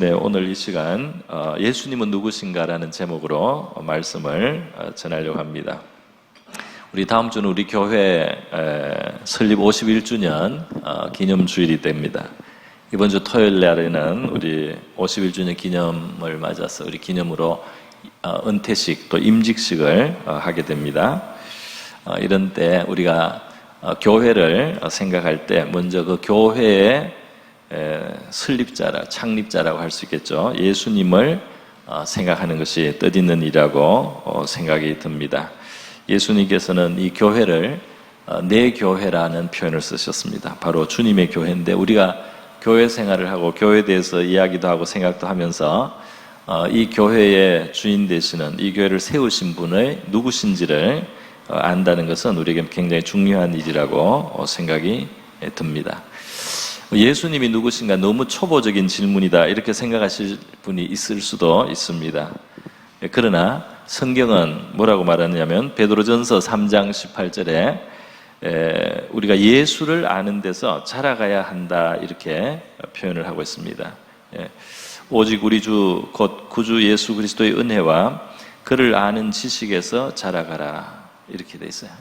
네, 오늘 이 시간 예수님은 누구신가라는 제목으로 말씀을 전하려고 합니다. 우리 다음 주는 우리 교회 설립 51주년 기념주일이 됩니다. 이번 주 토요일 날에는 우리 51주년 기념을 맞아서 우리 기념으로 은퇴식 또 임직식을 하게 됩니다. 이런 때 우리가 교회를 생각할 때 먼저 그 교회의 설립자라 창립자라고 할 수 있겠죠. 예수님을 생각하는 것이 뜻있는 일이라고 생각이 듭니다. 예수님께서는 이 교회를 내 교회라는 표현을 쓰셨습니다. 바로 주님의 교회인데 우리가 교회 생활을 하고 교회에 대해서 이야기도 하고 생각도 하면서 이 교회의 주인 되시는 이 교회를 세우신 분의 누구신지를 안다는 것은 우리에게 굉장히 중요한 일이라고 생각이 듭니다. 예수님이 누구신가 너무 초보적인 질문이다 이렇게 생각하실 분이 있을 수도 있습니다. 그러나 성경은 뭐라고 말하느냐면 베드로전서 3장 18절에 우리가 예수를 아는 데서 자라가야 한다 이렇게 표현을 하고 있습니다. 오직 우리 주 곧 구주 예수 그리스도의 은혜와 그를 아는 지식에서 자라가라 이렇게 돼 있어요.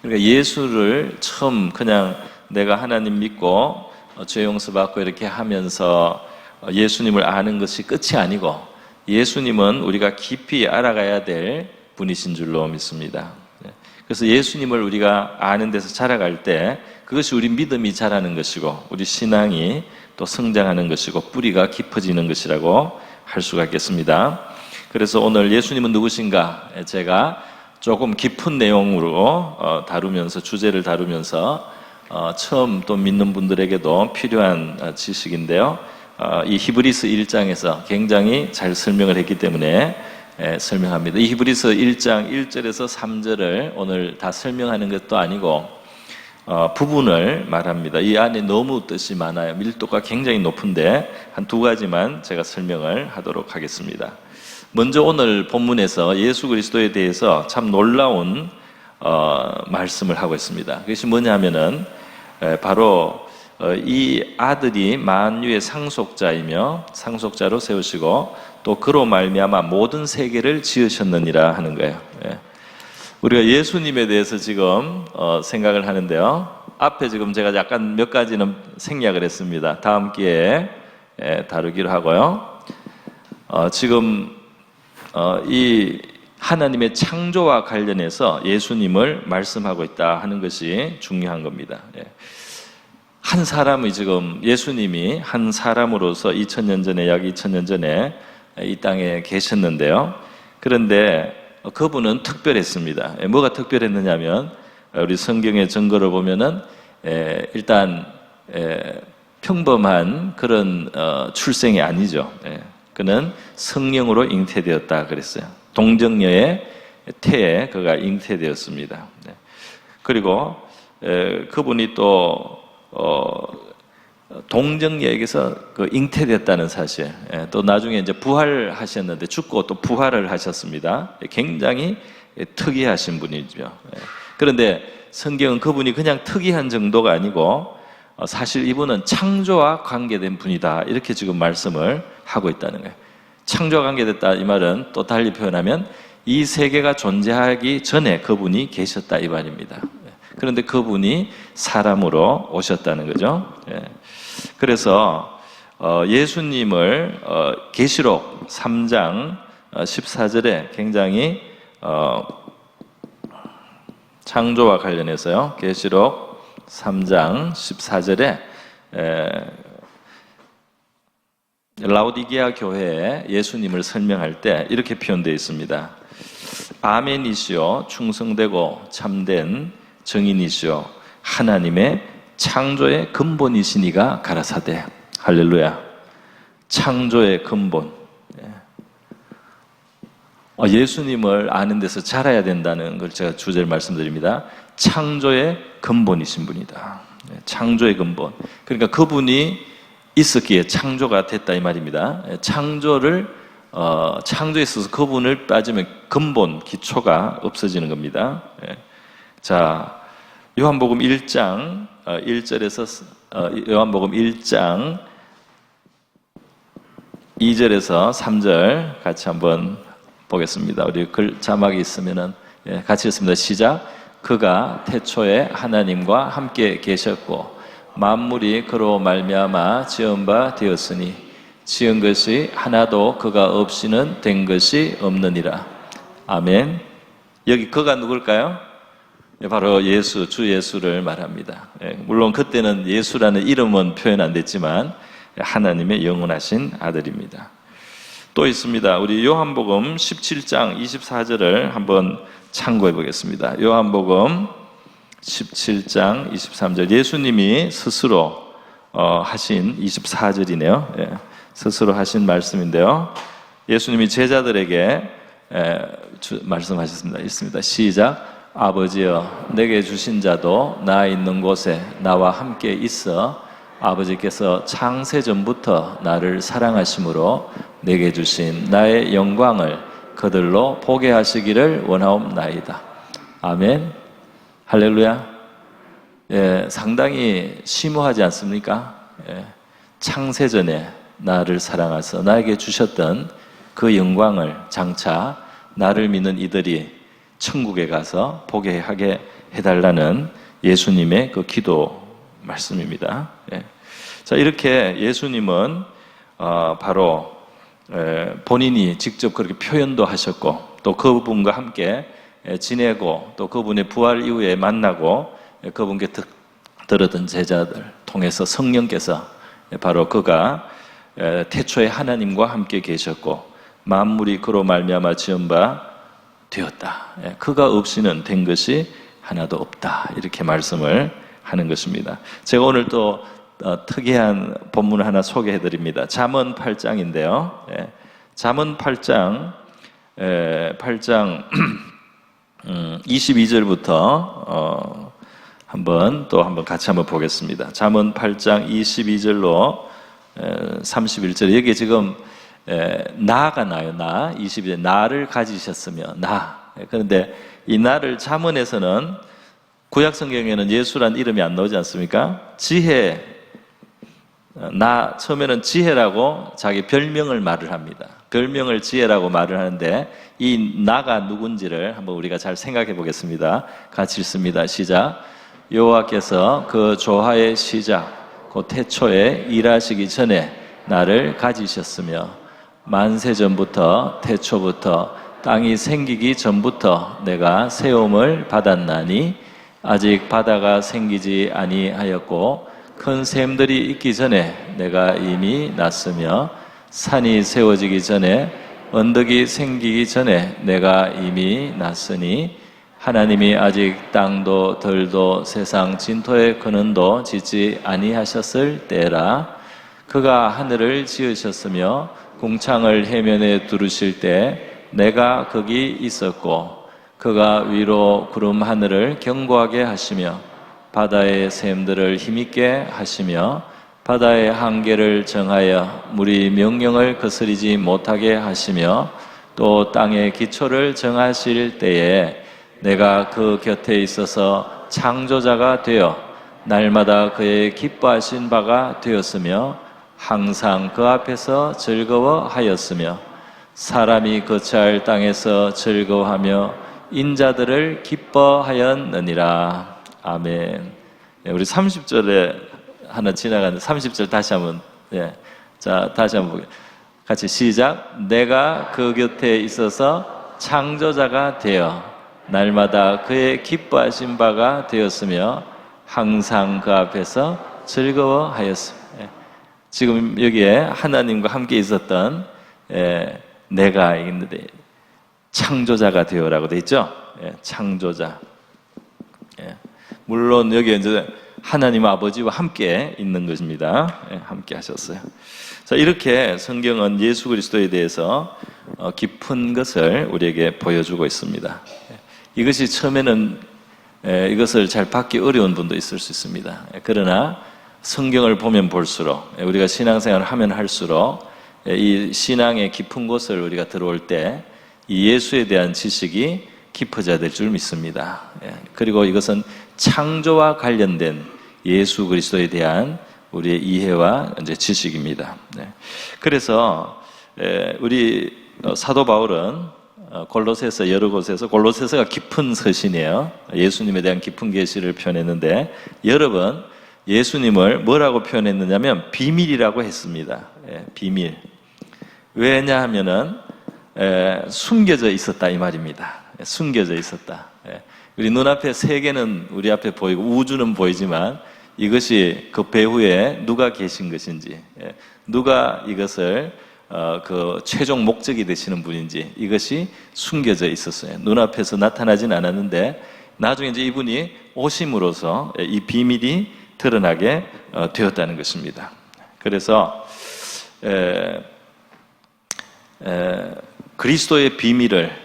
그러니까 예수를 처음 그냥 내가 하나님 믿고 죄 용서받고 이렇게 하면서 예수님을 아는 것이 끝이 아니고 예수님은 우리가 깊이 알아가야 될 분이신 줄로 믿습니다. 그래서 예수님을 우리가 아는 데서 자라갈 때 그것이 우리 믿음이 자라는 것이고 우리 신앙이 또 성장하는 것이고 뿌리가 깊어지는 것이라고 할 수가 있겠습니다. 그래서 오늘 예수님은 누구신가 제가 조금 깊은 내용으로 다루면서 주제를 다루면서 처음 또 믿는 분들에게도 필요한 지식인데요. 이 히브리서 1장에서 굉장히 잘 설명을 했기 때문에 설명합니다. 이 히브리서 1장 1절에서 3절을 오늘 다 설명하는 것도 아니고 부분을 말합니다. 이 안에 너무 뜻이 많아요. 밀도가 굉장히 높은데 한 두 가지만 제가 설명을 하도록 하겠습니다. 먼저 오늘 본문에서 예수 그리스도에 대해서 참 놀라운 말씀을 하고 있습니다. 그것이 뭐냐면은 바로 이 아들이 만유의 상속자이며 상속자로 세우시고 또 그로 말미암아 모든 세계를 지으셨느니라 하는 거예요. 우리가 예수님에 대해서 지금 생각을 하는데요. 앞에 지금 제가 약간 몇 가지는 생략을 했습니다. 다음 기회에 다루기로 하고요. 지금 이 하나님의 창조와 관련해서 예수님을 말씀하고 있다 하는 것이 중요한 겁니다. 한 사람이 지금 예수님이 한 사람으로서 2000년 전에 약 2000년 전에 이 땅에 계셨는데요. 그런데 그분은 특별했습니다. 뭐가 특별했느냐면 우리 성경의 증거를 보면은 일단 평범한 그런 출생이 아니죠. 그는 성령으로 잉태되었다 그랬어요. 동정녀의 태에 그가 잉태되었습니다. 그리고 그분이 또 동정녀에게서 그 잉태됐다는 사실, 또 나중에 이제 부활하셨는데 죽고 또 부활을 하셨습니다. 굉장히 특이하신 분이죠. 그런데 성경은 그분이 그냥 특이한 정도가 아니고 사실 이분은 창조와 관계된 분이다 이렇게 지금 말씀을 하고 있다는 거예요. 창조와 관계됐다 이 말은 또 달리 표현하면 이 세계가 존재하기 전에 그분이 계셨다 이 말입니다. 그런데 그분이 사람으로 오셨다는 거죠. 그래서 예수님을 계시록 3장 14절에 굉장히 창조와 관련해서요. 계시록 3장 14절에 라오디게아 교회에 예수님을 설명할 때 이렇게 표현되어 있습니다. 아멘이시오 충성되고 참된 정인이시오 하나님의 창조의 근본이시니가 가라사대. 할렐루야. 창조의 근본. 예수님을 아는 데서 자라야 된다는 걸 제가 주제를 말씀드립니다. 창조의 근본이신 분이다. 창조의 근본. 그러니까 그분이 있었기에 창조가 됐다 이 말입니다. 창조에 있어서 그분을 빠지면 근본, 기초가 없어지는 겁니다. 자, 요한복음 1장 1절에서 요한복음 1장 2절에서 3절 같이 한번 보겠습니다. 우리 글 자막이 있으면은 같이 읽습니다. 시작. 그가 태초에 하나님과 함께 계셨고 만물이 그로 말미암아 지은 바 되었으니 지은 것이 하나도 그가 없이는 된 것이 없느니라. 아멘. 여기 그가 누굴까요? 바로 예수, 주 예수를 말합니다. 물론 그때는 예수라는 이름은 표현 안 됐지만 하나님의 영원하신 아들입니다. 또 있습니다. 우리 요한복음 17장 24절을 한번 참고해 보겠습니다. 요한복음 17장 23절, 예수님이 스스로 하신 24절이네요. 스스로 하신 말씀인데요. 예수님이 제자들에게 말씀하셨습니다. 있습니다. 시작. 아버지여, 내게 주신 자도 나 있는 곳에 나와 함께 있어 아버지께서 창세전부터 나를 사랑하심으로 내게 주신 나의 영광을 그들로 보게 하시기를 원하옵나이다. 아멘. 할렐루야. 상당히 심오하지 않습니까? 창세전에 나를 사랑하셔서 나에게 주셨던 그 영광을 장차 나를 믿는 이들이 천국에 가서 보게 하게 해달라는 예수님의 그 기도 말씀입니다. 자, 이렇게 예수님은 바로 본인이 직접 그렇게 표현도 하셨고 또 그분과 함께 지내고 또 그분의 부활 이후에 만나고 그분께 들었던 제자들 통해서 성령께서 바로 그가 태초에 하나님과 함께 계셨고 만물이 그로 말미암아 지은 바 되었다. 그가 없이는 된 것이 하나도 없다. 이렇게 말씀을 하는 것입니다. 제가 오늘 또 특이한 본문을 하나 소개해 드립니다. 잠언 8장인데요. 잠언 8장 22절부터 한번 같이 한번 보겠습니다. 잠언 8장 22절로 31절. 여기 지금 나가 나요. 나 22절. 나를 가지셨으며 나. 그런데 이 나를 잠언에서는 구약 성경에는 예수란 이름이 안 나오지 않습니까? 지혜. 나 처음에는 지혜라고 자기 별명을 말을 합니다. 별명을 지혜라고 말을 하는데 이 나가 누군지를 한번 우리가 잘 생각해 보겠습니다. 같이 읽습니다. 시작. 여호와께서 그 조화의 시작 곧 태초에 일하시기 전에 나를 가지셨으며 만세전부터 태초부터 땅이 생기기 전부터 내가 세움을 받았나니 아직 바다가 생기지 아니하였고 큰 샘들이 있기 전에 내가 이미 났으며 산이 세워지기 전에 언덕이 생기기 전에 내가 이미 났으니 하나님이 아직 땅도 들도 세상 진토의 근원도 짓지 아니하셨을 때라. 그가 하늘을 지으셨으며 궁창을 해면에 두르실 때 내가 거기 있었고 그가 위로 구름 하늘을 견고하게 하시며 바다의 샘들을 힘있게 하시며 바다의 한계를 정하여 물이 명령을 거스리지 못하게 하시며 또 땅의 기초를 정하실 때에 내가 그 곁에 있어서 창조자가 되어 날마다 그의 기뻐하신 바가 되었으며 항상 그 앞에서 즐거워하였으며 사람이 거처할 땅에서 즐거워하며 인자들을 기뻐하였느니라. 아멘. 우리 30절에 하나 지나가는데 30절 다시 한번 자 다시 한번 같이 시작. 내가 그 곁에 있어서 창조자가 되어 날마다 그의 기뻐하신 바가 되었으며 항상 그 앞에서 즐거워하였습니다. 지금 여기에 하나님과 함께 있었던 내가 있는데 창조자가 되어라고 돼 있죠. 창조자. 물론 여기 이제 하나님 아버지와 함께 있는 것입니다. 함께 하셨어요. 자, 이렇게 성경은 예수 그리스도에 대해서 깊은 것을 우리에게 보여주고 있습니다. 이것이 처음에는 이것을 잘 받기 어려운 분도 있을 수 있습니다. 그러나 성경을 보면 볼수록 우리가 신앙생활을 하면 할수록 이 신앙의 깊은 곳을 우리가 들어올 때 이 예수에 대한 지식이 깊어져야 될 줄 믿습니다. 그리고 이것은 창조와 관련된 예수 그리스도에 대한 우리의 이해와 이제 지식입니다. 그래서 우리 사도 바울은 골로새서 여러 곳에서 골로새서가 깊은 서신이에요. 예수님에 대한 깊은 계시를 표현했는데 여러 번 예수님을 뭐라고 표현했느냐면 비밀이라고 했습니다. 비밀. 왜냐하면은 숨겨져 있었다 이 말입니다. 숨겨져 있었다. 우리 눈앞에 세계는 우리 앞에 보이고 우주는 보이지만 이것이 그 배후에 누가 계신 것인지, 누가 이것을 그 최종 목적이 되시는 분인지 이것이 숨겨져 있었어요. 눈앞에서 나타나진 않았는데 나중에 이제 이분이 오심으로써 이 비밀이 드러나게 되었다는 것입니다. 그래서 그리스도의 비밀을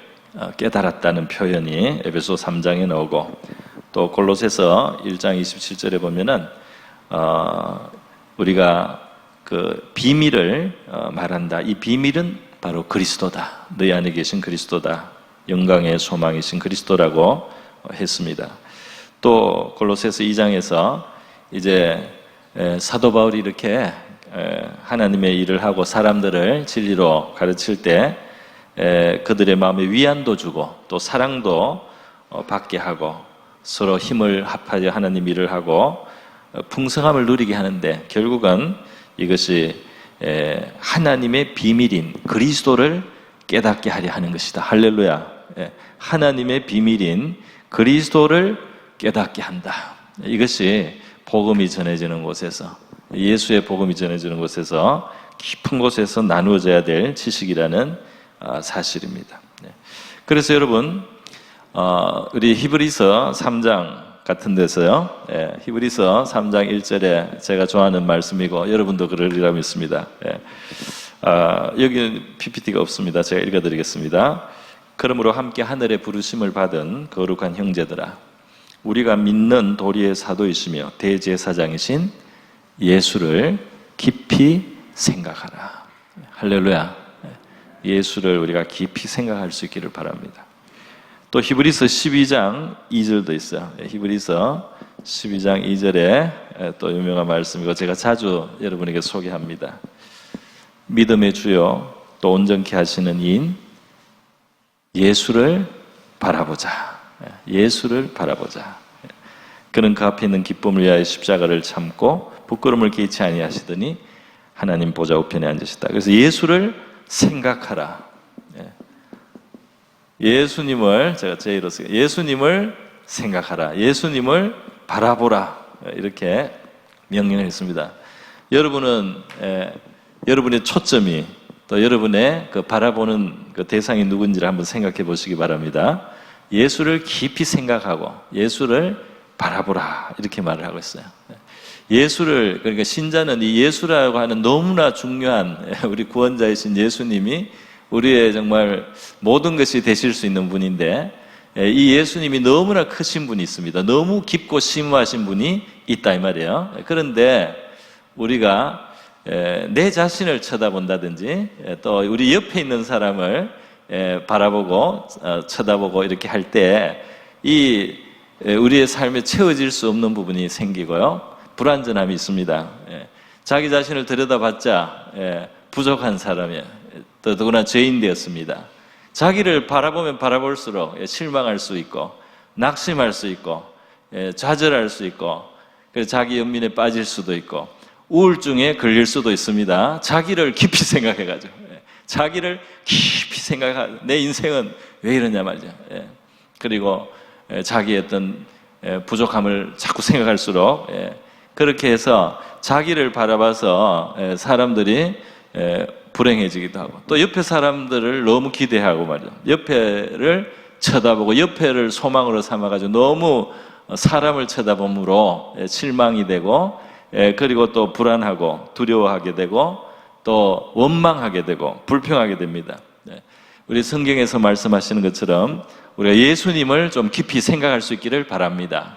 깨달았다는 표현이 에베소 3장에 나오고 또 골로새서 1장 27절에 보면은 우리가 그 비밀을 말한다. 이 비밀은 바로 그리스도다. 너희 안에 계신 그리스도다. 영광의 소망이신 그리스도라고 했습니다. 또 골로새서 2장에서 이제 사도 바울이 이렇게 하나님의 일을 하고 사람들을 진리로 가르칠 때 그들의 마음에 위안도 주고 또 사랑도 받게 하고 서로 힘을 합하여 하나님 일을 하고 풍성함을 누리게 하는데 결국은 이것이 하나님의 비밀인 그리스도를 깨닫게 하려 하는 것이다. 할렐루야. 하나님의 비밀인 그리스도를 깨닫게 한다. 이것이 복음이 전해지는 곳에서, 예수의 복음이 전해지는 곳에서 깊은 곳에서 나누어져야 될 지식이라는 사실입니다. 그래서 여러분 우리 히브리서 3장 같은 데서요, 히브리서 3장 1절에 제가 좋아하는 말씀이고 여러분도 그러리라 믿습니다. 여기 PPT가 없습니다. 제가 읽어드리겠습니다. 그러므로 함께 하늘의 부르심을 받은 거룩한 형제들아, 우리가 믿는 도리의 사도이시며 대제사장이신 예수를 깊이 생각하라. 할렐루야. 예수를 우리가 깊이 생각할 수 있기를 바랍니다. 또 히브리서 12장 2절도 있어요. 히브리서 12장 2절에 또 유명한 말씀이고 제가 자주 여러분에게 소개합니다. 믿음의 주요 또 온전케 하시는 이인 예수를 바라보자. 예수를 바라보자. 그는 그 앞에 있는 기쁨을 위하여 십자가를 참고 부끄러움을 개의치 아니하시더니 하나님 보좌 우편에 앉으셨다. 그래서 예수를 생각하라. 예수님을 제가 제의로 쓰게 예수님을 생각하라. 예수님을 바라보라. 이렇게 명령을 했습니다. 여러분은 여러분의 초점이 또 여러분의 그 바라보는 그 대상이 누군지를 한번 생각해 보시기 바랍니다. 예수를 깊이 생각하고 예수를 바라보라. 이렇게 말을 하고 있어요. 예수를, 그러니까 신자는 이 예수라고 하는 너무나 중요한 우리 구원자이신 예수님이 우리의 정말 모든 것이 되실 수 있는 분인데 이 예수님이 너무나 크신 분이 있습니다. 너무 깊고 심오하신 분이 있다 이 말이에요. 그런데 우리가 내 자신을 쳐다본다든지 또 우리 옆에 있는 사람을 바라보고 쳐다보고 이렇게 할 때 이 우리의 삶에 채워질 수 없는 부분이 생기고요. 불완전함이 있습니다. 자기 자신을 들여다봤자 부족한 사람이에요. 더구나 죄인 되었습니다. 자기를 바라보면 바라볼수록 실망할 수 있고 낙심할 수 있고 좌절할 수 있고 자기 연민에 빠질 수도 있고 우울증에 걸릴 수도 있습니다. 자기를 깊이 생각해가지고 자기를 깊이 생각하고 내 인생은 왜 이러냐 말이죠. 그리고 자기의 어떤 부족함을 자꾸 생각할수록 그렇게 해서 자기를 바라봐서 사람들이 불행해지기도 하고 또 옆에 사람들을 너무 기대하고 말이죠. 옆에를 쳐다보고 옆에를 소망으로 삼아가지고 너무 사람을 쳐다봄으로 실망이 되고 그리고 또 불안하고 두려워하게 되고 또 원망하게 되고 불평하게 됩니다. 우리 성경에서 말씀하시는 것처럼 우리가 예수님을 좀 깊이 생각할 수 있기를 바랍니다.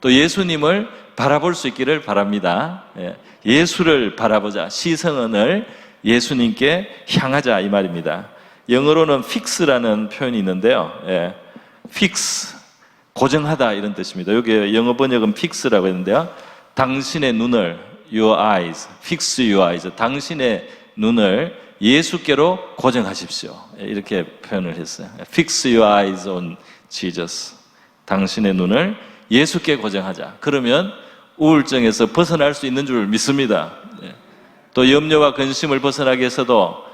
또 예수님을 바라볼 수 있기를 바랍니다. 예수를 바라보자. 시선을 예수님께 향하자 이 말입니다. 영어로는 fix라는 표현이 있는데요. fix, 고정하다 이런 뜻입니다. 여기 영어 번역은 fix라고 했는데요. 당신의 눈을, your eyes, fix your eyes. 당신의 눈을 예수께로 고정하십시오. 이렇게 표현을 했어요. Fix your eyes on Jesus. 당신의 눈을 예수께 고정하자. 그러면 우울증에서 벗어날 수 있는 줄 믿습니다. 또 염려와 근심을 벗어나기 위해서도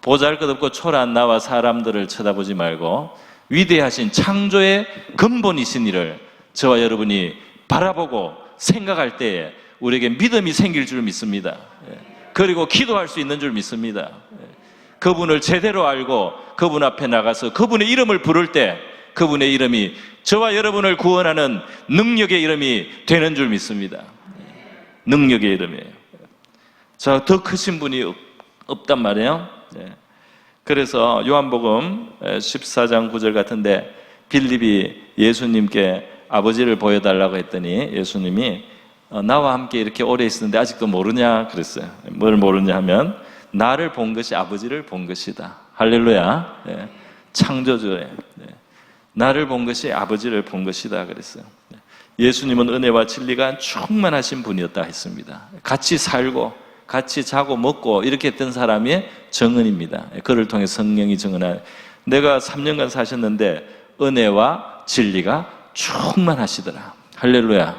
보잘것없고 초라한 나와 사람들을 쳐다보지 말고 위대하신 창조의 근본이신 이를 저와 여러분이 바라보고 생각할 때에 우리에게 믿음이 생길 줄 믿습니다. 그리고 기도할 수 있는 줄 믿습니다. 그분을 제대로 알고 그분 앞에 나가서 그분의 이름을 부를 때 그분의 이름이 저와 여러분을 구원하는 능력의 이름이 되는 줄 믿습니다. 능력의 이름이에요. 자, 더 크신 분이 없단 말이에요. 그래서 요한복음 14장 9절 같은데 빌립이 예수님께 아버지를 보여달라고 했더니 예수님이 나와 함께 이렇게 오래 있었는데 아직도 모르냐 그랬어요. 뭘 모르냐 하면 나를 본 것이 아버지를 본 것이다. 할렐루야. 창조주에 나를 본 것이 아버지를 본 것이다 그랬어요. 예수님은 은혜와 진리가 충만하신 분이었다 했습니다. 같이 살고 같이 자고 먹고 이렇게 했던 사람이 정은입니다. 그를 통해 성령이 정은한, 내가 3년간 사셨는데 은혜와 진리가 충만하시더라. 할렐루야.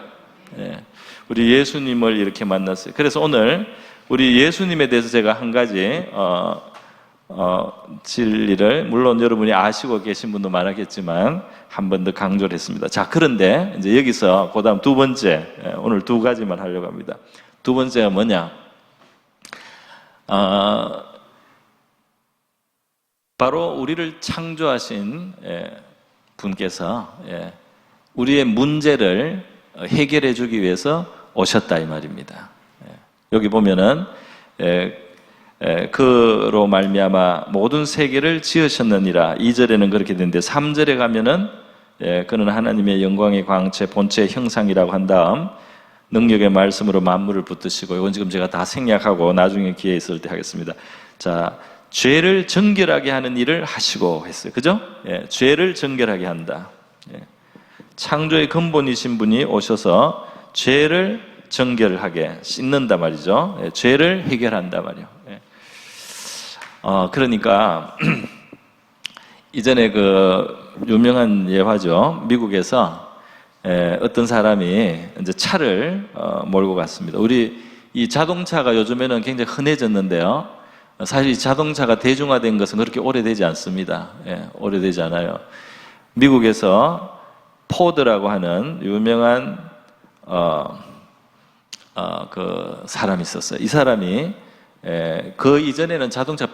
우리 예수님을 이렇게 만났어요. 그래서 오늘 우리 예수님에 대해서 제가 한 가지 진리를, 물론 여러분이 아시고 계신 분도 많았겠지만 한 번 더 강조를 했습니다. 자, 그런데 이제 여기서 그 다음 두 번째, 오늘 두 가지만 하려고 합니다. 두 번째가 뭐냐? 바로 우리를 창조하신 분께서 우리의 문제를 해결해 주기 위해서 오셨다 이 말입니다. 여기 보면은 그로 말미암아 모든 세계를 지으셨느니라 2절에는 그렇게 되는데 3절에 가면은 그는 하나님의 영광의 광채 본체의 형상이라고 한 다음 능력의 말씀으로 만물을 붙드시고, 이건 지금 제가 다 생략하고 나중에 기회 있을 때 하겠습니다. 자, 죄를 정결하게 하는 일을 하시고 했어요. 그죠? 죄를 정결하게 한다. 창조의 근본이신 분이 오셔서 죄를 정결하게 씻는다 말이죠. 죄를 해결한다 말이에요. 그러니까 이전에 그 유명한 예화죠. 미국에서 어떤 사람이 이제 차를 몰고 갔습니다. 우리 이 자동차가 요즘에는 굉장히 흔해졌는데요. 사실 이 자동차가 대중화된 것은 그렇게 오래되지 않습니다. 오래되지 않아요. 미국에서 포드라고 하는 유명한 그 사람이 있었어요. 이 사람이 그 이전에는 자동차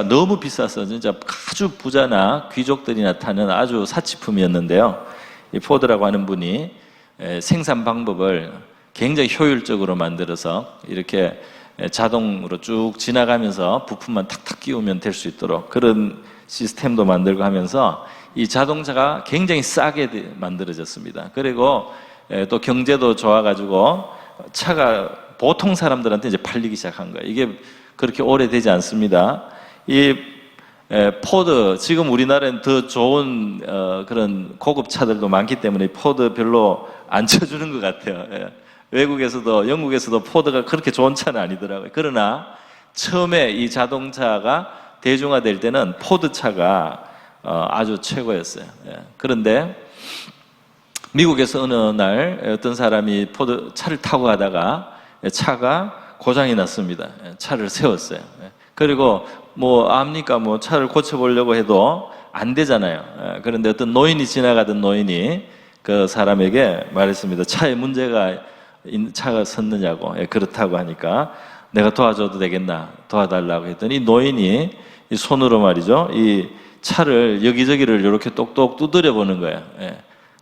너무 비싸서 진짜 아주 부자나 귀족들이나 타는 아주 사치품이었는데요. 이 포드라고 하는 분이 생산 방법을 굉장히 효율적으로 만들어서 이렇게 자동으로 쭉 지나가면서 부품만 탁탁 끼우면 될 수 있도록 그런 시스템도 만들고 하면서 이 자동차가 굉장히 싸게 만들어졌습니다. 그리고 또 경제도 좋아가지고 차가 보통 사람들한테 이제 팔리기 시작한 거예요. 이게 그렇게 오래되지 않습니다. 이 포드, 지금 우리나라엔 더 좋은 그런 고급 차들도 많기 때문에 포드 별로 안 쳐주는 것 같아요. 외국에서도, 영국에서도 포드가 그렇게 좋은 차는 아니더라고요. 그러나 처음에 이 자동차가 대중화될 때는 포드 차가 아주 최고였어요. 그런데 미국에서 어느 날 어떤 사람이 포드 차를 타고 가다가 차가 고장이 났습니다. 차를 세웠어요. 그리고 압니까? 차를 고쳐보려고 해도 안 되잖아요. 그런데 어떤 지나가던 노인이 그 사람에게 말했습니다. 차에 문제가 차가 섰느냐고. 그렇다고 하니까 내가 도와줘도 되겠나? 도와달라고 했더니 노인이 이 손으로 말이죠. 이 차를 여기저기를 이렇게 똑똑 두드려 보는 거예요.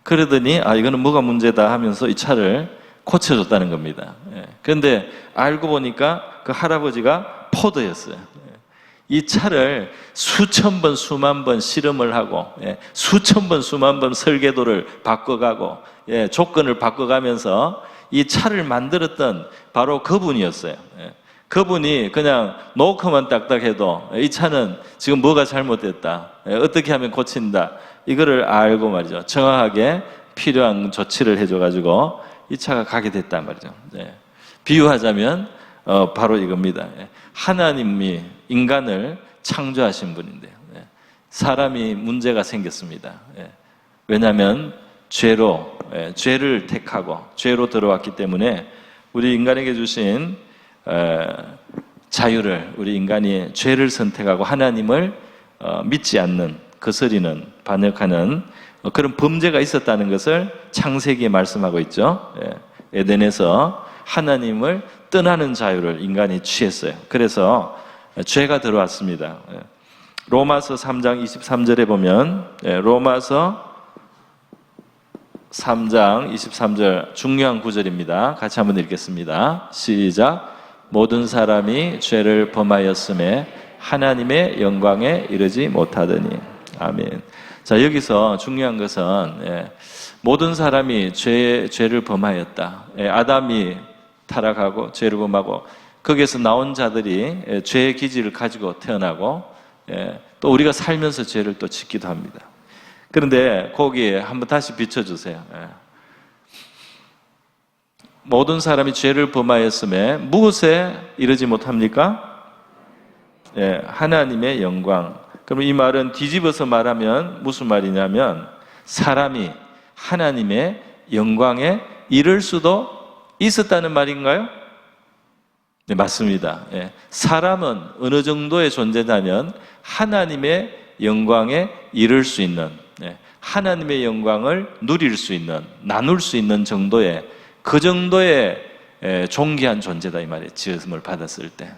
그러더니 이거는 뭐가 문제다 하면서 이 차를 고쳐줬다는 겁니다. 그런데 알고 보니까 그 할아버지가 포드였어요. 이 차를 수천 번, 수만 번 실험을 하고, 수천 번, 수만 번 설계도를 바꿔가고, 조건을 바꿔가면서 이 차를 만들었던 바로 그분이었어요. 그분이 그냥 놓고만 딱딱해도 이 차는 지금 뭐가 잘못됐다, 어떻게 하면 고친다, 이거를 알고 말이죠. 정확하게 필요한 조치를 해줘가지고 이 차가 가게 됐단 말이죠. 비유하자면 바로 이겁니다. 하나님이 인간을 창조하신 분인데요. 사람이 문제가 생겼습니다. 왜냐하면 죄를 택하고 죄로 들어왔기 때문에 우리 인간에게 주신 자유를, 우리 인간이 죄를 선택하고 하나님을 믿지 않는, 거스리는, 반역하는 그런 범죄가 있었다는 것을 창세기에 말씀하고 있죠. 에덴에서 하나님을 떠나는 자유를 인간이 취했어요. 그래서 죄가 들어왔습니다. 로마서 3장 23절에 보면, 로마서 3장 23절 중요한 구절입니다. 같이 한번 읽겠습니다. 시작. 모든 사람이 죄를 범하였음에 하나님의 영광에 이르지 못하더니. 아멘. 자, 여기서 중요한 것은 모든 사람이 죄를 범하였다. 아담이 타락하고 죄를 범하고 거기에서 나온 자들이 죄의 기질을 가지고 태어나고 또 우리가 살면서 죄를 또 짓기도 합니다. 그런데 거기에 한번 다시 비춰주세요. 모든 사람이 죄를 범하였음에 무엇에 이르지 못합니까? 하나님의 영광. 그럼 이 말은 뒤집어서 말하면 무슨 말이냐면 사람이 하나님의 영광에 이를 수도 있었다는 말인가요? 네, 맞습니다. 사람은 어느 정도의 존재냐면 하나님의 영광에 이를 수 있는, 하나님의 영광을 누릴 수 있는, 나눌 수 있는 정도의 그 정도의 존귀한 존재다 이 말이에요. 지음을 받았을 때.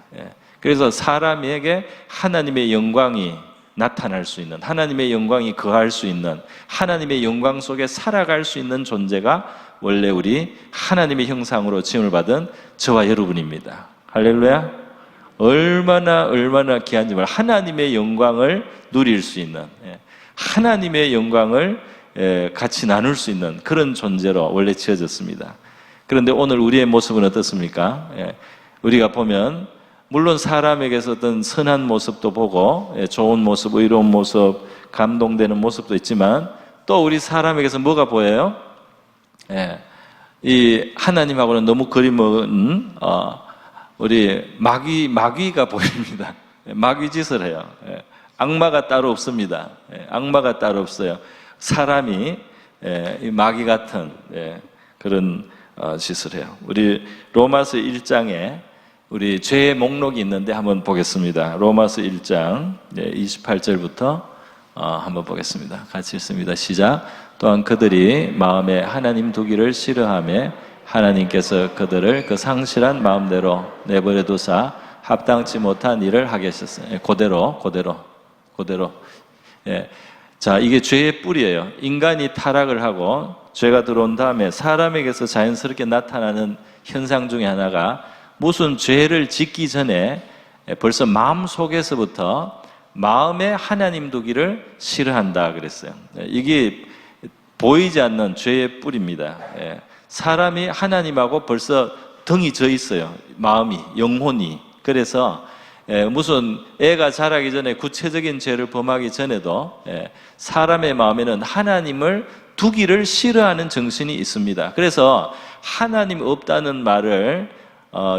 그래서 사람에게 하나님의 영광이 나타날 수 있는, 하나님의 영광이 거할 수 있는, 하나님의 영광 속에 살아갈 수 있는 존재가 원래 우리 하나님의 형상으로 지음을 받은 저와 여러분입니다. 할렐루야. 얼마나 귀한지 몰라. 하나님의 영광을 누릴 수 있는, 하나님의 영광을 같이 나눌 수 있는 그런 존재로 원래 지어졌습니다. 그런데 오늘 우리의 모습은 어떻습니까? 우리가 보면 물론 사람에게서 어떤 선한 모습도 보고 좋은 모습, 의로운 모습, 감동되는 모습도 있지만 또 우리 사람에게서 뭐가 보여요? 이 하나님하고는 너무 거리 먼 우리 마귀가 보입니다. 마귀 짓을 해요. 악마가 따로 없습니다. 악마가 따로 없어요. 사람이 마귀 같은 그런 짓을 해요. 우리 로마서 1장에 우리 죄의 목록이 있는데 한번 보겠습니다. 로마서 1장 28절부터 한번 보겠습니다. 같이 읽습니다. 시작. 또한 그들이 마음에 하나님 두기를 싫어하며 하나님께서 그들을 그 상실한 마음대로 내버려 두사 합당치 못한 일을 하게 하셨어요. 그대로. 자, 이게 죄의 뿌리예요. 인간이 타락을 하고 죄가 들어온 다음에 사람에게서 자연스럽게 나타나는 현상 중에 하나가 무슨 죄를 짓기 전에 벌써 마음 속에서부터 마음에 하나님 두기를 싫어한다 그랬어요. 이게 보이지 않는 죄의 뿌리입니다. 사람이 하나님하고 벌써 등이 져 있어요. 마음이, 영혼이. 그래서 무슨 애가 자라기 전에 구체적인 죄를 범하기 전에도 사람의 마음에는 하나님을 두기를 싫어하는 정신이 있습니다. 그래서 하나님 없다는 말을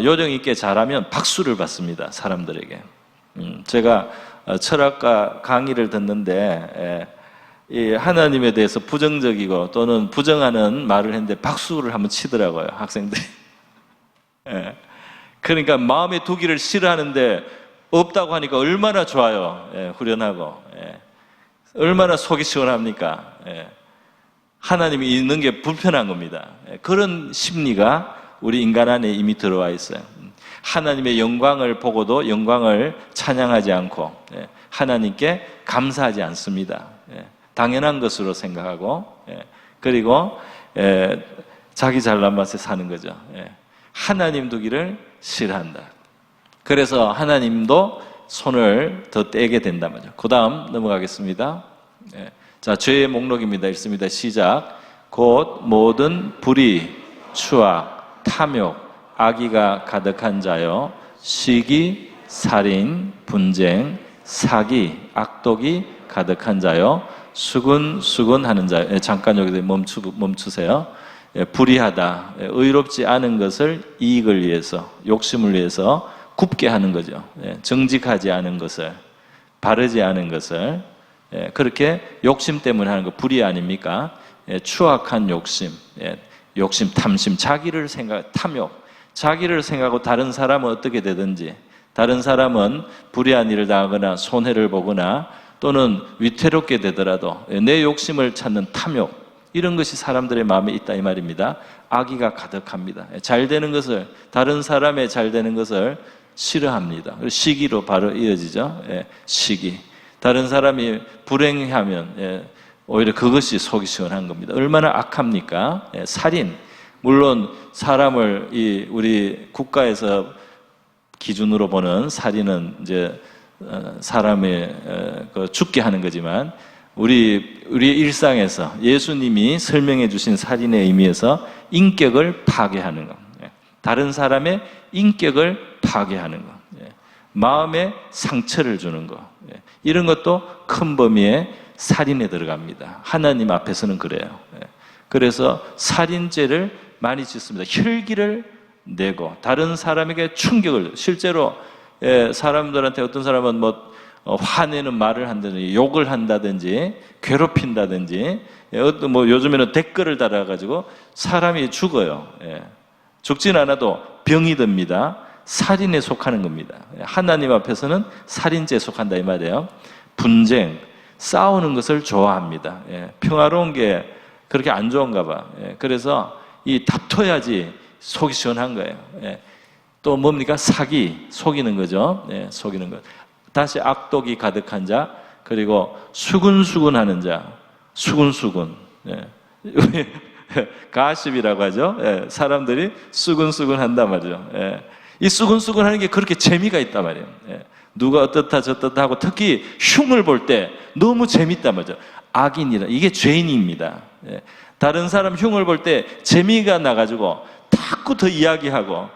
요령 있게 잘하면 박수를 받습니다. 사람들에게. 제가 철학과 강의를 듣는데 이 하나님에 대해서 부정적이고 또는 부정하는 말을 했는데 박수를 한번 치더라고요. 학생들이. 그러니까 마음에 두기를 싫어하는데 없다고 하니까 얼마나 좋아요. 후련하고. 얼마나 속이 시원합니까? 하나님이 있는 게 불편한 겁니다. 그런 심리가 우리 인간 안에 이미 들어와 있어요. 하나님의 영광을 보고도 영광을 찬양하지 않고 하나님께 감사하지 않습니다. 당연한 것으로 생각하고 그리고 자기 잘난 맛에 사는 거죠. 하나님 두기를 싫어한다. 그래서 하나님도 손을 더 떼게 된단 말이죠. 그 다음 넘어가겠습니다. 자, 죄의 목록입니다. 읽습니다. 시작. 곧 모든 불의, 추악, 탐욕, 악의가 가득한 자요, 시기, 살인, 분쟁, 사기, 악독이 가득한 자요, 수근하는 자요. 잠깐 여기서 멈추세요. 불의하다, 의롭지 않은 것을 이익을 위해서, 욕심을 위해서 굽게 하는 거죠. 정직하지 않은 것을, 바르지 않은 것을, 그렇게 욕심 때문에 하는 거 불의 아닙니까? 추악한 욕심, 욕심, 탐심, 자기를 생각, 탐욕, 자기를 생각하고 다른 사람은 어떻게 되든지, 다른 사람은 불의한 일을 당하거나 손해를 보거나 또는 위태롭게 되더라도 내 욕심을 찾는 탐욕, 이런 것이 사람들의 마음에 있다 이 말입니다. 악의가 가득합니다. 잘 되는 것을, 다른 사람의 잘 되는 것을 싫어합니다. 시기로 바로 이어지죠. 시기. 다른 사람이 불행하면 오히려 그것이 속이 시원한 겁니다. 얼마나 악합니까? 살인. 물론 사람을 우리 국가에서 기준으로 보는 살인은 이제 사람이 죽게 하는 거지만 우리의 일상에서 예수님이 설명해 주신 살인의 의미에서 인격을 파괴하는 것, 다른 사람의 인격을 파괴하는 것, 마음에 상처를 주는 것, 이런 것도 큰 범위의 살인에 들어갑니다. 하나님 앞에서는 그래요. 그래서 살인죄를 많이 짓습니다. 혈기를 내고 다른 사람에게 충격을, 실제로 사람들한테 어떤 사람은 화내는 말을 한다든지 욕을 한다든지 괴롭힌다든지 요즘에는 댓글을 달아가지고 사람이 죽어요. 죽진 않아도 병이 듭니다. 살인에 속하는 겁니다. 하나님 앞에서는 살인죄에 속한다 이 말이에요. 분쟁, 싸우는 것을 좋아합니다. 평화로운 게 그렇게 안 좋은가 봐. 그래서 다퉈야지 속이 시원한 거예요. 또 뭡니까? 사기, 속이는 거죠. 속이는 것. 다시 악독이 가득한 자, 그리고 수근수근하는 자, 수근수근. 가십이라고 하죠. 사람들이 수근수근한단 말이죠. 이 수근수근하는 게 그렇게 재미가 있단 말이에요. 누가 어떻다 저떻다 하고 특히 흉을 볼 때 너무 재밌단 말이죠. 악인이라, 이게 죄인입니다. 다른 사람 흉을 볼 때 재미가 나가지고 자꾸 더 이야기하고,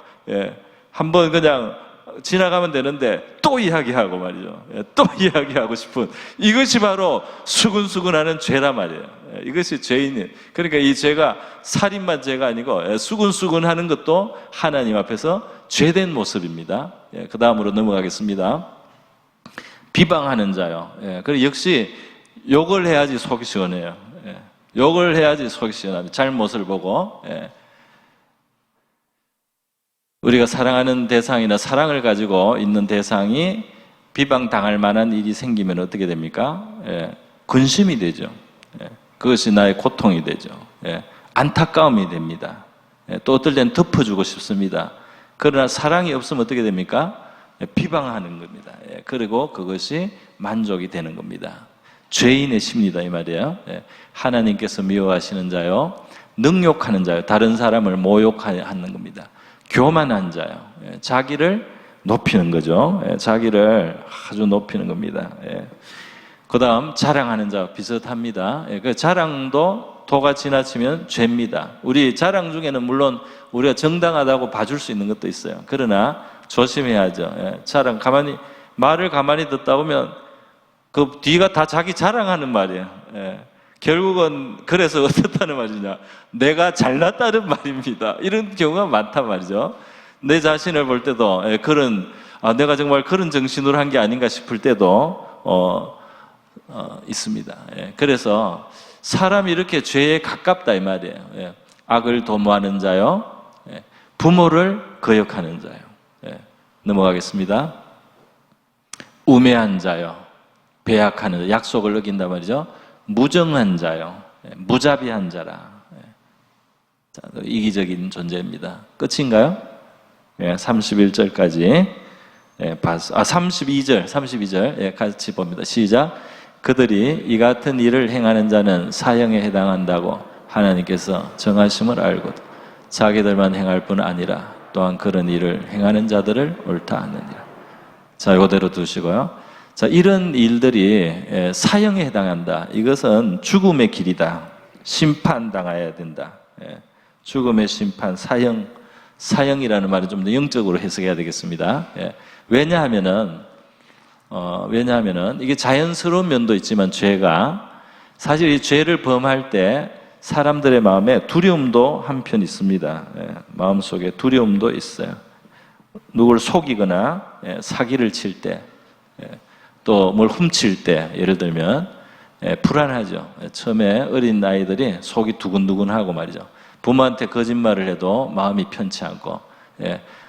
한번 그냥 지나가면 되는데 또 이야기하고 말이죠. 또 이야기하고 싶은, 이것이 바로 수근수근하는 죄란 말이에요. 이것이 죄인이에요. 그러니까 이 죄가 살인만 죄가 아니고 수근수근하는 것도 하나님 앞에서 죄된 모습입니다. 그 다음으로 넘어가겠습니다. 비방하는 자요. 그리고 역시 욕을 해야지 속이 시원해요. 욕을 해야지 속이 시원합니다. 잘못을 보고. 우리가 사랑하는 대상이나 사랑을 가지고 있는 대상이 비방당할 만한 일이 생기면 어떻게 됩니까? 근심이 되죠. 그것이 나의 고통이 되죠. 안타까움이 됩니다. 또 어떨 땐 덮어주고 싶습니다. 그러나 사랑이 없으면 어떻게 됩니까? 비방하는 겁니다. 그리고 그것이 만족이 되는 겁니다. 죄인의 심리다 이 말이에요. 하나님께서 미워하시는 자요, 능욕하는 자요, 다른 사람을 모욕하는 겁니다. 교만한 자요, 자기를 높이는 거죠. 자기를 아주 높이는 겁니다. 그 다음 자랑하는 자 비슷합니다. 그 자랑도 도가 지나치면 죄입니다. 우리 자랑 중에는 물론 우리가 정당하다고 봐줄 수 있는 것도 있어요. 그러나 조심해야죠. 자랑, 말을 가만히 듣다 보면 그 뒤가 다 자기 자랑하는 말이에요. 결국은 그래서 어떻다는 말이냐, 내가 잘났다는 말입니다. 이런 경우가 많단 말이죠. 내 자신을 볼 때도 내가 정말 그런 정신으로 한 게 아닌가 싶을 때도 있습니다. 그래서 사람이 이렇게 죄에 가깝다 이 말이에요. 악을 도모하는 자요, 부모를 거역하는 자요. 넘어가겠습니다. 우매한 자요, 배약하는 자, 약속을 어긴단 말이죠. 무정한 자요, 무자비한 자라. 이기적인 존재입니다. 끝인가요? 31절까지 32절 같이 봅니다. 시작. 그들이 이 같은 일을 행하는 자는 사형에 해당한다고 하나님께서 정하심을 알고 자기들만 행할 뿐 아니라 또한 그런 일을 행하는 자들을 옳다 하느니라. 자, 이거대로 두시고요. 자, 이런 일들이 사형에 해당한다. 이것은 죽음의 길이다. 심판당해야 된다. 죽음의 심판, 사형이라는 말은 좀 더 영적으로 해석해야 되겠습니다. 왜냐하면은 이게 자연스러운 면도 있지만 죄가, 사실 이 죄를 범할 때 사람들의 마음에 두려움도 한편 있습니다. 마음속에 두려움도 있어요. 누구를 속이거나 사기를 칠 때, 또 뭘 훔칠 때, 예를 들면 불안하죠. 처음에 어린 아이들이 속이 두근두근하고 말이죠. 부모한테 거짓말을 해도 마음이 편치 않고,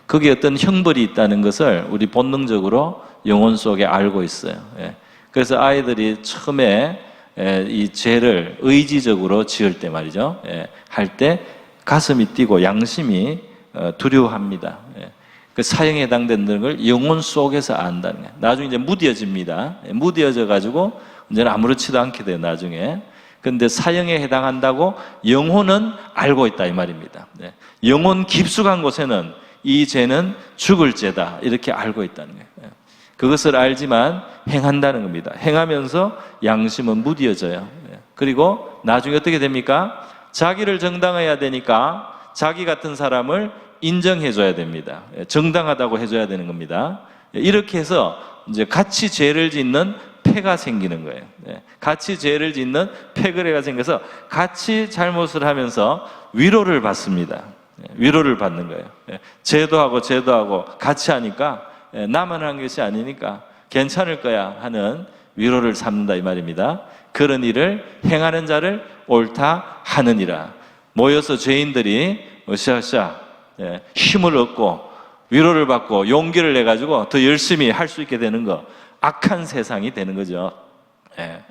거기에 어떤 형벌이 있다는 것을 우리 본능적으로 영혼 속에 알고 있어요. 그래서 아이들이 처음에 이 죄를 의지적으로 지을 때 말이죠. 할 때 가슴이 뛰고 양심이 두려워합니다. 그 사형에 해당되는 걸 영혼 속에서 안다는 거예요. 나중에 이제 무뎌집니다. 무뎌져 가지고 이제는 아무렇지도 않게 돼요, 나중에. 근데 사형에 해당한다고 영혼은 알고 있다 이 말입니다. 영혼 깊숙한 곳에는 이 죄는 죽을 죄다 이렇게 알고 있다는 거예요. 그것을 알지만 행한다는 겁니다. 행하면서 양심은 무뎌져요. 그리고 나중에 어떻게 됩니까? 자기를 정당해야 되니까 자기 같은 사람을 인정해줘야 됩니다. 정당하다고 해줘야 되는 겁니다. 이렇게 해서 이제 같이 죄를 짓는 패가 생기는 거예요. 같이 죄를 짓는 패거래가 생겨서 같이 잘못을 하면서 위로를 받습니다. 위로를 받는 거예요. 죄도 하고 같이 하니까 나만 한 것이 아니니까 괜찮을 거야 하는 위로를 삼는다 이 말입니다. 그런 일을 행하는 자를 옳다 하느니라. 모여서 죄인들이 으쌰으쌰 힘을 얻고 위로를 받고 용기를 내가지고 더 열심히 할 수 있게 되는 거, 악한 세상이 되는 거죠.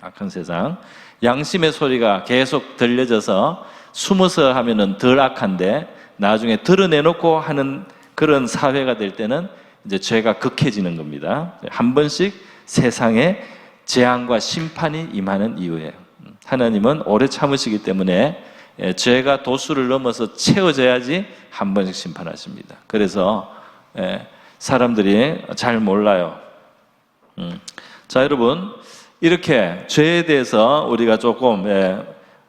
악한 세상. 양심의 소리가 계속 들려져서 숨어서 하면은 덜 악한데 나중에 드러내놓고 하는 그런 사회가 될 때는 이제 죄가 극해지는 겁니다. 한 번씩 세상에 재앙과 심판이 임하는 이유예요. 하나님은 오래 참으시기 때문에 죄가 도수를 넘어서 채워져야지 한 번씩 심판하십니다. 그래서 사람들이 잘 몰라요. 자, 여러분, 이렇게 죄에 대해서 우리가 조금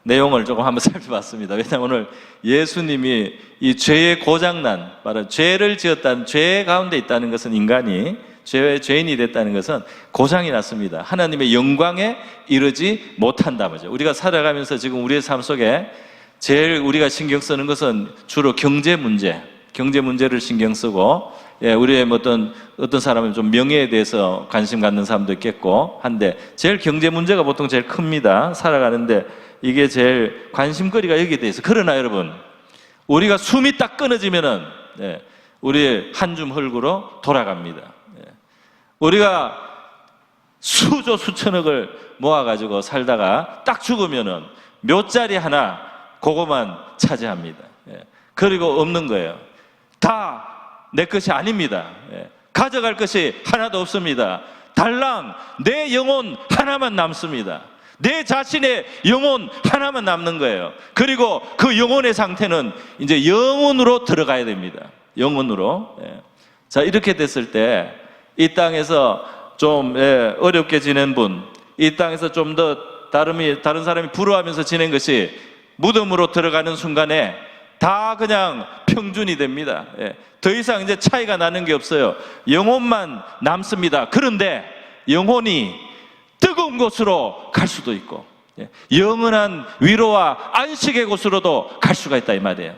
내용을 조금 한번 살펴봤습니다. 왜냐하면 오늘 예수님이 이 죄의 고장난, 바로 죄를 지었다는, 죄 가운데 있다는 것은 인간이 죄인이 됐다는 것은 고장이 났습니다. 하나님의 영광에 이르지 못한다 말이죠. 우리가 살아가면서 지금 우리의 삶 속에 제일 우리가 신경 쓰는 것은 주로 경제 문제를 신경 쓰고, 우리의 어떤 사람은 좀 명예에 대해서 관심 갖는 사람도 있겠고 한데, 제일 경제 문제가 보통 제일 큽니다. 살아가는데 이게 제일 관심거리가 여기에 대해서. 그러나 여러분, 우리가 숨이 딱 끊어지면은 우리 한 줌 흙으로 돌아갑니다. 우리가 수조 수천억을 모아가지고 살다가 딱 죽으면은 묘자리 하나 그거만 차지합니다. 그리고 없는 거예요. 다 내 것이 아닙니다. 가져갈 것이 하나도 없습니다. 달랑 내 영혼 하나만 남습니다. 내 자신의 영혼 하나만 남는 거예요. 그리고 그 영혼의 상태는 이제 영혼으로 들어가야 됩니다. 영혼으로. 자, 이렇게 됐을 때 이 땅에서 좀 어렵게 지낸 분, 이 땅에서 좀 더 다른 사람이 부러워하면서 지낸 것이 무덤으로 들어가는 순간에 다 그냥 평준이 됩니다. 더 이상 이제 차이가 나는 게 없어요. 영혼만 남습니다. 그런데 영혼이 뜨거운 곳으로 갈 수도 있고, 영원한 위로와 안식의 곳으로도 갈 수가 있다 이 말이에요.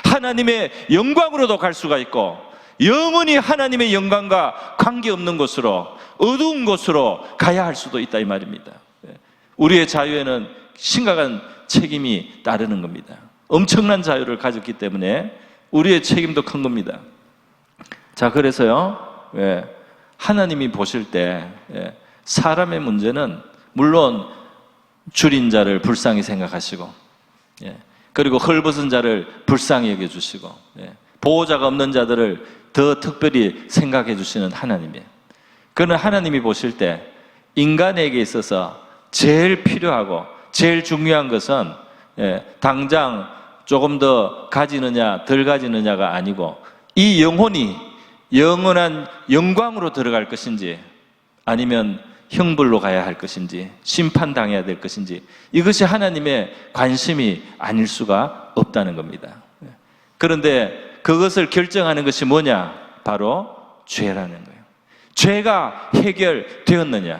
하나님의 영광으로도 갈 수가 있고, 영원히 하나님의 영광과 관계없는 곳으로, 어두운 곳으로 가야 할 수도 있다 이 말입니다. 우리의 자유에는 심각한 책임이 따르는 겁니다. 엄청난 자유를 가졌기 때문에 우리의 책임도 큰 겁니다. 자, 그래서요, 하나님이 보실 때 사람의 문제는 물론 줄인 자를 불쌍히 생각하시고, 그리고 헐벗은 자를 불쌍히 여겨주시고, 보호자가 없는 자들을 더 특별히 생각해 주시는 하나님이에요. 그러나 하나님이 보실 때 인간에게 있어서 제일 필요하고 제일 중요한 것은 당장 조금 더 가지느냐 덜 가지느냐가 아니고, 이 영혼이 영원한 영광으로 들어갈 것인지 아니면 형벌로 가야 할 것인지 심판당해야 될 것인지, 이것이 하나님의 관심이 아닐 수가 없다는 겁니다. 그런데 그것을 결정하는 것이 뭐냐? 바로 죄라는 거예요. 죄가 해결되었느냐?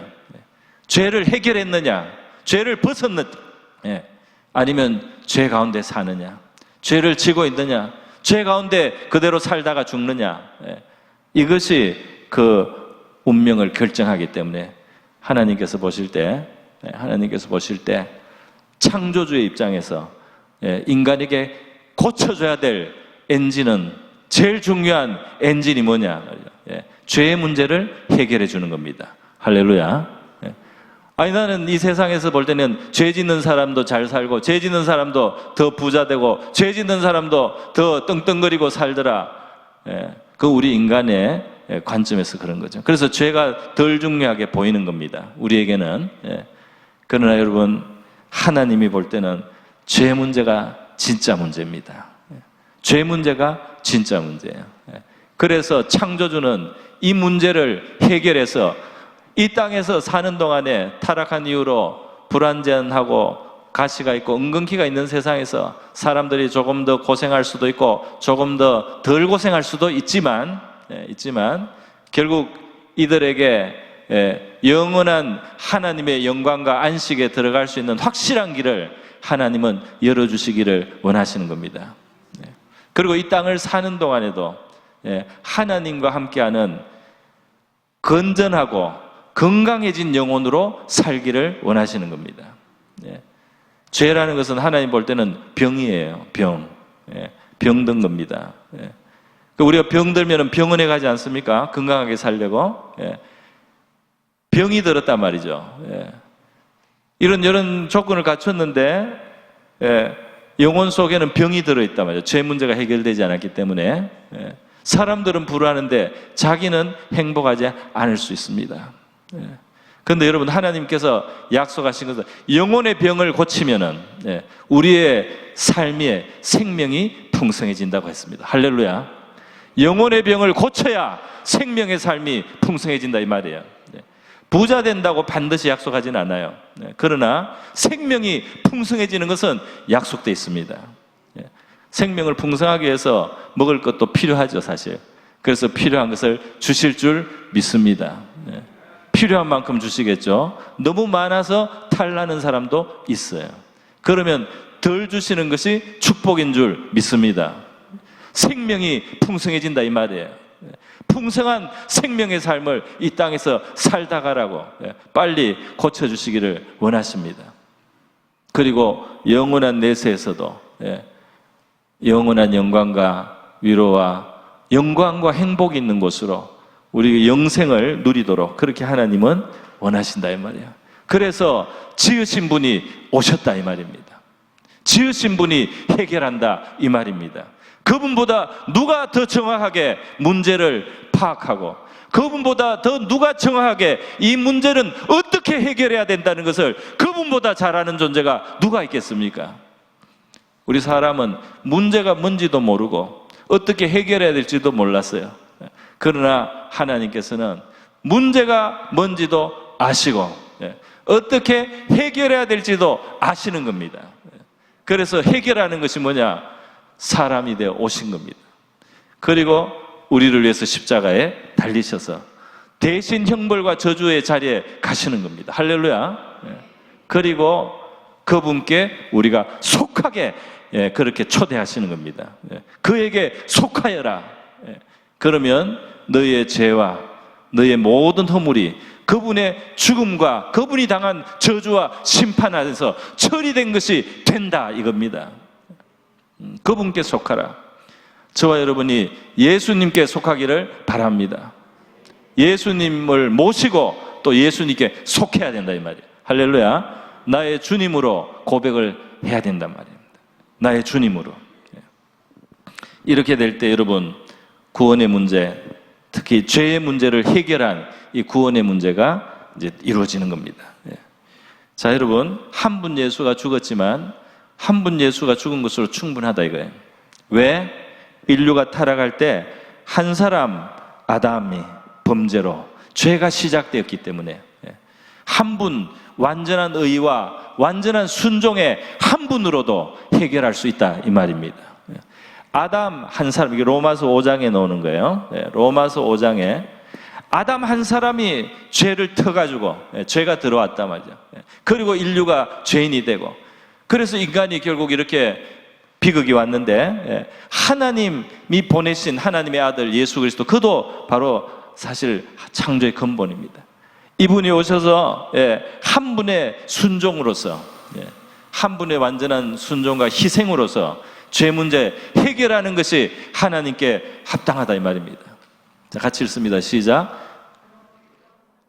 죄를 해결했느냐? 죄를 벗었느냐? 아니면 죄 가운데 사느냐? 죄를 지고 있느냐? 죄 가운데 그대로 살다가 죽느냐? 이것이 그 운명을 결정하기 때문에 하나님께서 보실 때 창조주의 입장에서 인간에게 고쳐줘야 될 엔진은, 제일 중요한 엔진이 뭐냐? 죄의 문제를 해결해 주는 겁니다. 할렐루야. 아니, 나는 이 세상에서 볼 때는 죄 짓는 사람도 잘 살고, 죄 짓는 사람도 더 부자 되고, 죄 짓는 사람도 더 떵떵거리고 살더라. 그 우리 인간의 관점에서 그런 거죠. 그래서 죄가 덜 중요하게 보이는 겁니다, 우리에게는. 그러나 여러분, 하나님이 볼 때는 죄 문제가 진짜 문제입니다. 죄 문제가 진짜 문제예요. 그래서 창조주는 이 문제를 해결해서 이 땅에서 사는 동안에 타락한 이유로 불완전하고 가시가 있고 은근키가 있는 세상에서 사람들이 조금 더 고생할 수도 있고 조금 더 덜 고생할 수도 있지만 결국 이들에게 영원한 하나님의 영광과 안식에 들어갈 수 있는 확실한 길을 하나님은 열어주시기를 원하시는 겁니다. 그리고 이 땅을 사는 동안에도 하나님과 함께하는 건전하고 건강해진 영혼으로 살기를 원하시는 겁니다. 죄라는 것은 하나님 볼 때는 병이에요. 병든 겁니다. 우리가 병들면 병원에 가지 않습니까? 건강하게 살려고. 병이 들었단 말이죠. 이런 조건을 갖췄는데 영혼 속에는 병이 들어있단 말이죠. 죄 문제가 해결되지 않았기 때문에. 사람들은 불안한데 자기는 행복하지 않을 수 있습니다. 그런데 여러분, 하나님께서 약속하신 것은 영혼의 병을 고치면은 우리의 삶의 생명이 풍성해진다고 했습니다. 할렐루야. 영혼의 병을 고쳐야 생명의 삶이 풍성해진다 이 말이에요. 부자 된다고 반드시 약속하진 않아요. 그러나 생명이 풍성해지는 것은 약속되어 있습니다. 생명을 풍성하기 위해서 먹을 것도 필요하죠, 사실. 그래서 필요한 것을 주실 줄 믿습니다. 필요한 만큼 주시겠죠. 너무 많아서 탈나는 사람도 있어요. 그러면 덜 주시는 것이 축복인 줄 믿습니다. 생명이 풍성해진다 이 말이에요. 풍성한 생명의 삶을 이 땅에서 살다 가라고 빨리 고쳐주시기를 원하십니다. 그리고 영원한 내세에서도 영원한 영광과 위로와 영광과 행복이 있는 곳으로 우리 영생을 누리도록 그렇게 하나님은 원하신다 이 말이에요. 그래서 지으신 분이 오셨다 이 말입니다. 지으신 분이 해결한다 이 말입니다. 그분보다 누가 더 정확하게 문제를 파악하고 그분보다 더 누가 정확하게 이 문제는 어떻게 해결해야 된다는 것을 그분보다 잘 아는 존재가 누가 있겠습니까? 우리 사람은 문제가 뭔지도 모르고 어떻게 해결해야 될지도 몰랐어요. 그러나 하나님께서는 문제가 뭔지도 아시고 어떻게 해결해야 될지도 아시는 겁니다. 그래서 해결하는 것이 뭐냐? 사람이 되어 오신 겁니다. 그리고 우리를 위해서 십자가에 달리셔서 대신 형벌과 저주의 자리에 가시는 겁니다. 할렐루야. 그리고 그분께 우리가 속하게 그렇게 초대하시는 겁니다. 그에게 속하여라. 그러면 너희의 죄와 너희의 모든 허물이 그분의 죽음과 그분이 당한 저주와 심판 안에서 처리된 것이 된다 이겁니다. 그분께 속하라. 저와 여러분이 예수님께 속하기를 바랍니다. 예수님을 모시고 또 예수님께 속해야 된다 이 말이에요. 할렐루야. 나의 주님으로 고백을 해야 된단 말입니다. 나의 주님으로. 이렇게 될 때 여러분, 구원의 문제, 특히 죄의 문제를 해결한 이 구원의 문제가 이제 이루어지는 겁니다. 자, 여러분, 한 분 예수가 죽었지만 한 분 예수가 죽은 것으로 충분하다 이거예요. 왜? 인류가 타락할 때 한 사람 아담이 범죄로 죄가 시작되었기 때문에 한 분 완전한 의와 완전한 순종의 한 분으로도 해결할 수 있다 이 말입니다. 아담 한 사람, 이게 로마서 5장에 나오는 거예요. 로마서 5장에 아담 한 사람이 죄를 터가지고 죄가 들어왔단 말이죠. 그리고 인류가 죄인이 되고, 그래서 인간이 결국 이렇게 비극이 왔는데 하나님이 보내신 하나님의 아들 예수 그리스도, 그도 바로 사실 창조의 근본입니다. 이분이 오셔서 한 분의 순종으로서, 한 분의 완전한 순종과 희생으로서 죄 문제 해결하는 것이 하나님께 합당하다 이 말입니다. 자, 같이 읽습니다. 시작.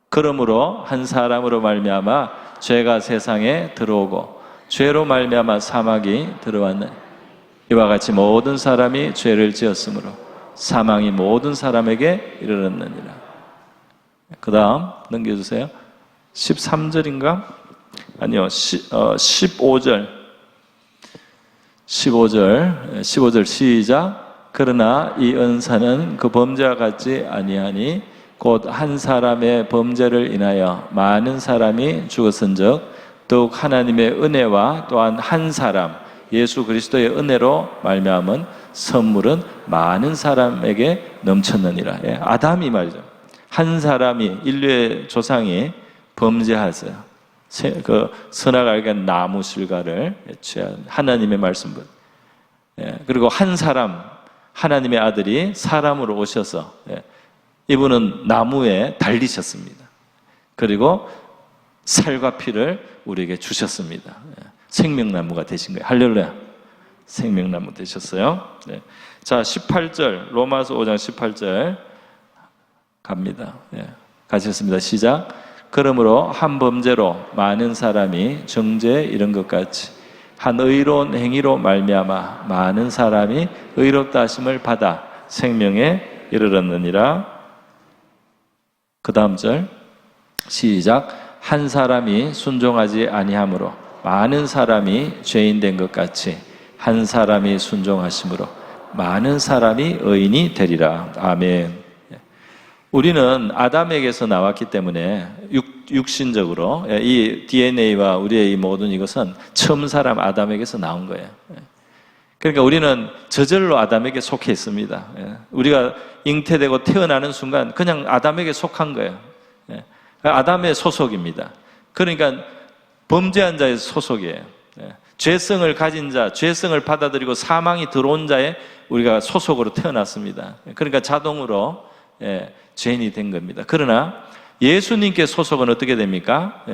그러므로 한 사람으로 말미암아 죄가 세상에 들어오고 죄로 말미암아 사망이 들어왔느니 이와 같이 모든 사람이 죄를 지었으므로 사망이 모든 사람에게 이르렀느니라. 그 다음 넘겨주세요. 13절인가? 아니요, 15절 시작. 그러나 이 은사는 그 범죄와 같지 아니하니 곧 한 사람의 범죄를 인하여 많은 사람이 죽었은즉 더욱 하나님의 은혜와 또한 한 사람 예수 그리스도의 은혜로 말미암은 선물은 많은 사람에게 넘쳤느니라. 아담이 말이죠. 한 사람이, 인류의 조상이 범죄하세요. 그 선악알게 나무 실과를 취한 하나님의 말씀분. 그리고 한 사람, 하나님의 아들이 사람으로 오셔서 이분은 나무에 달리셨습니다. 그리고 살과 피를 우리에게 주셨습니다. 생명나무가 되신 거예요. 할렐루야. 생명나무 되셨어요. 자, 18절, 로마서 5장 18절 갑니다. 같이 읽습니다. 시작. 그러므로 한 범죄로 많은 사람이 정죄에 이른 것 같이 한 의로운 행위로 말미암아 많은 사람이 의롭다 하심을 받아 생명에 이르렀느니라. 그 다음 절 시작. 한 사람이 순종하지 아니함으로 많은 사람이 죄인 된 것 같이 한 사람이 순종하심으로 많은 사람이 의인이 되리라. 아멘. 우리는 아담에게서 나왔기 때문에 육신적으로 이 DNA와 우리의 이 모든 이것은 처음 사람 아담에게서 나온 거예요. 그러니까 우리는 저절로 아담에게 속해 있습니다. 우리가 잉태되고 태어나는 순간 그냥 아담에게 속한 거예요. 아담의 소속입니다. 그러니까 범죄한 자의 소속이에요. 죄성을 가진 자, 죄성을 받아들이고 사망이 들어온 자의 우리가 소속으로 태어났습니다. 그러니까 자동으로 죄인이 된 겁니다. 그러나 예수님께 소속은 어떻게 됩니까?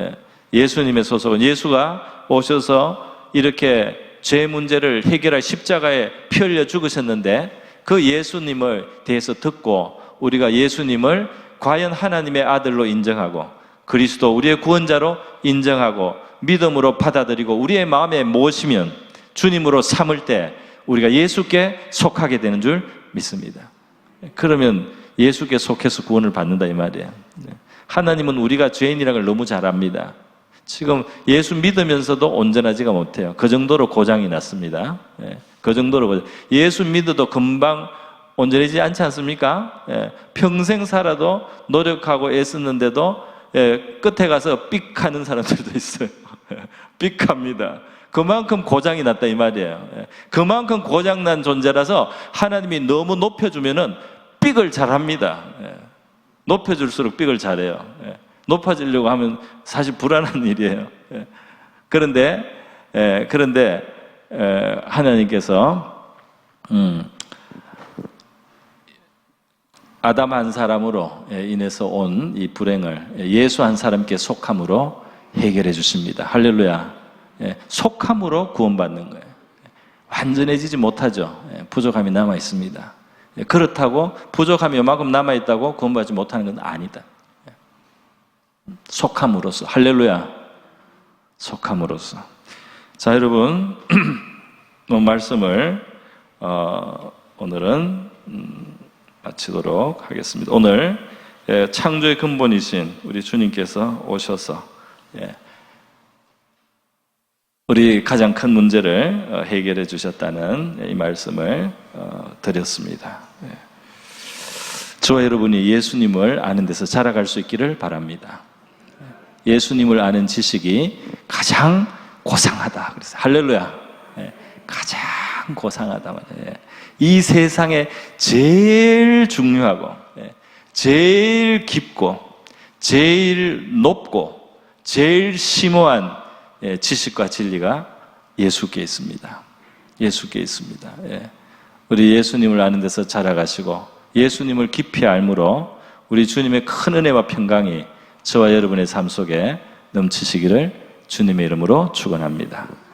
예수님의 소속은 예수가 오셔서 이렇게 죄 문제를 해결할 십자가에 피 흘려 죽으셨는데 그 예수님을 대해서 듣고 우리가 예수님을 과연 하나님의 아들로 인정하고 그리스도 우리의 구원자로 인정하고 믿음으로 받아들이고 우리의 마음에 모시면 주님으로 삼을 때 우리가 예수께 속하게 되는 줄 믿습니다. 그러면 예수께 속해서 구원을 받는다 이 말이에요. 하나님은 우리가 죄인이라는 걸 너무 잘 압니다. 지금 예수 믿으면서도 온전하지가 못해요. 그 정도로 고장이 났습니다. 그 정도로 예수 믿어도 금방 온전해지지 않지 않습니까? 평생 살아도 노력하고 애쓰는데도 끝에 가서 삑하는 사람들도 있어요. 삑합니다. 그만큼 고장이 났다 이 말이에요. 그만큼 고장난 존재라서 하나님이 너무 높여주면은 삑을 잘합니다. 높여줄수록 삑을 잘해요. 높아지려고 하면 사실 불안한 일이에요. 그런데 하나님께서 아담 한 사람으로 인해서 온 이 불행을 예수 한 사람께 속함으로 해결해 주십니다. 할렐루야. 속함으로 구원받는 거예요. 완전해지지 못하죠. 부족함이 남아 있습니다. 그렇다고 부족함이 요만큼 남아 있다고 구원받지 못하는 건 아니다. 속함으로써. 할렐루야. 속함으로써. 자, 여러분 말씀을 오늘은 마치도록 하겠습니다. 오늘 창조의 근본이신 우리 주님께서 오셔서 우리 가장 큰 문제를 해결해 주셨다는 이 말씀을 드렸습니다. 저와 여러분이 예수님을 아는 데서 자라갈 수 있기를 바랍니다. 예수님을 아는 지식이 가장 고상하다. 그래서 할렐루야. 가장 고상하다. 이 세상에 제일 중요하고 제일 깊고 제일 높고 제일 심오한 지식과 진리가 예수께 있습니다. 예수께 있습니다. 예. 우리 예수님을 아는 데서 자라가시고 예수님을 깊이 알므로 우리 주님의 큰 은혜와 평강이 저와 여러분의 삶 속에 넘치시기를 주님의 이름으로 축원합니다.